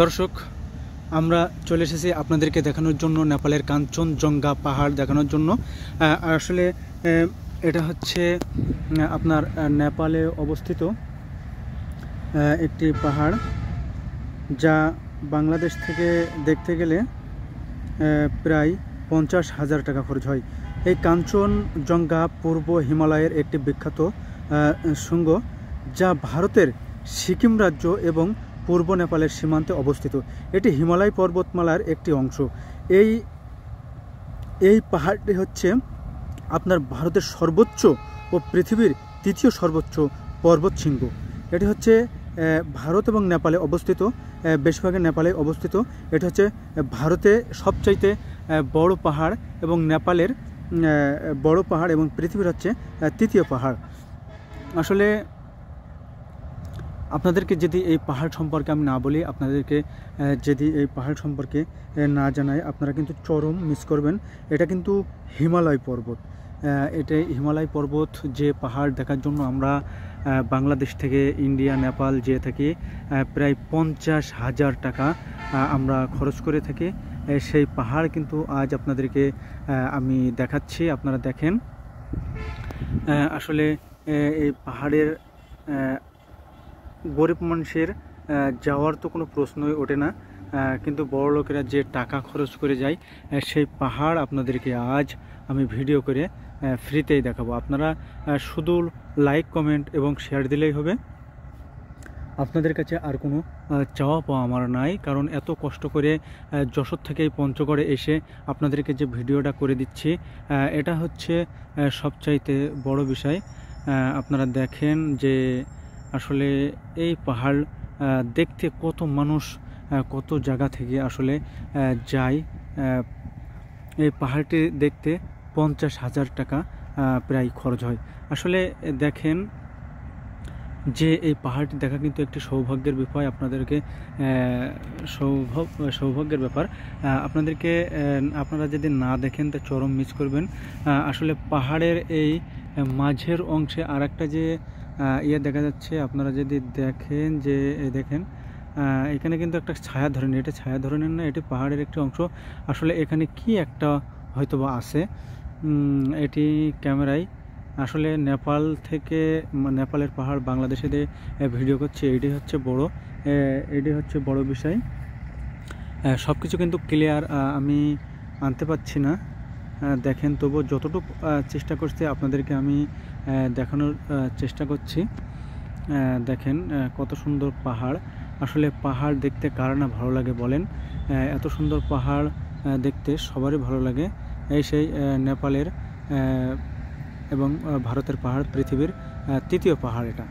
দর্শক, আমরা চলে এসেছি আপনাদেরকে দেখানোর জন্য নেপালের কাঞ্চনজঙ্ঘা পাহাড় দেখানোর জন্য। আসলে এটা হচ্ছে আপনার নেপালে অবস্থিত একটি পাহাড়, যা বাংলাদেশ থেকে দেখতে গেলে প্রায় 50,000 টাকা খরচ হয়। এই কাঞ্চনজঙ্ঘা পূর্ব হিমালয়ের একটি বিখ্যাত শৃঙ্গ, যা ভারতের সিকিম রাজ্য এবং পূর্ব নেপালের সীমান্তে অবস্থিত। এটি হিমালয় পর্বতমালার একটি অংশ। এই পাহাড়টি হচ্ছে আপনার ভারতের সর্বোচ্চ ও পৃথিবীর তৃতীয় সর্বোচ্চ পর্বত শৃঙ্গ। এটি হচ্ছে ভারত এবং নেপালে অবস্থিত, বেশিরভাগ নেপালে অবস্থিত। এটি হচ্ছে ভারতে সবচাইতে বড় পাহাড় এবং নেপালের বড় পাহাড় এবং পৃথিবীর হচ্ছে তৃতীয় পাহাড়। আসলে আপনাদেরকে যদি এই পাহাড় সম্পর্কে আমি না বলি, আপনাদেরকে যদি এই পাহাড় সম্পর্কে না জানাই, আপনারা কিন্তু চরম মিস করবেন। এটা কিন্তু হিমালয় পর্বত। এটাই হিমালয় পর্বত, যে পাহাড় দেখার জন্য আমরা বাংলাদেশ থেকে ইন্ডিয়া, নেপাল যেয়ে থাকি, প্রায় 50,000 টাকা আমরা খরচ করে থাকি। সেই পাহাড় কিন্তু আজ আপনাদেরকে আমি দেখাচ্ছি, আপনারা দেখেন। আসলে এই পাহাড়ের গরিব মানুষের যাওয়ার তো কোনো প্রশ্নই ওঠে না, কিন্তু বড় লোকেরা যে টাকা খরচ করে যায়, সেই পাহাড় আপনাদেরকে আজ আমি ভিডিও করে ফ্রিতেই দেখাবো। আপনারা শুধু লাইক, কমেন্ট এবং শেয়ার দিলেই হবে। আপনাদের কাছে আর কোনো চাওয়া পাওয়া আমার নাই, কারণ এত কষ্ট করে যশোর থেকে এই পঞ্চগড়ে এসে আপনাদেরকে যে ভিডিওটা করে দিচ্ছি, এটা হচ্ছে সবচাইতে বড় বিষয়। আপনারা দেখেন যে আসলে এই পাহাড় দেখতে কত মানুষ কত জায়গা থেকে আসলে যায়। এই পাহাড়টি দেখতে 50,000 টাকা প্রায় খরচ হয়। আসলে দেখেন যে এই পাহাড়টি দেখা কিন্তু একটি সৌভাগ্যের বিষয়। আপনাদেরকে সৌভাগ্যের ব্যাপার। আপনারা যদি না দেখেন তা চরম মিস করবেন। আসলে পাহাড়ের এই মাঝের অংশে আর একটা যে দেখা যাচ্ছে, আপনারা যদি দেখেন যে দেখেন এখানে কিন্তু একটা ছায়া ধরেন, এটা ছায়া ধরনের না, এটি পাহাড়ের একটি অংশ। আসলে এখানে কি একটা হয়তোবা আছে, এটি ক্যামেরায় আসলে নেপাল থেকে, নেপালের পাহাড় বাংলাদেশে দিয়ে ভিডিও করছে, এটি হচ্ছে বড় বিষয়। সব কিছু কিন্তু ক্লিয়ার আমি আনতে পারছি না, দেখেন। তবু যতটুকু চেষ্টা করছি আপনাদেরকে আমি দেখানোর চেষ্টা করছি। দেখেন কত সুন্দর পাহাড়। আসলে পাহাড় দেখতে কার না ভালো লাগে বলেন? এত সুন্দর পাহাড় দেখতে সবারই ভালো লাগে। সেই নেপালের এবং ভারতের পাহাড় পৃথিবীর তৃতীয় পাহাড় এটা।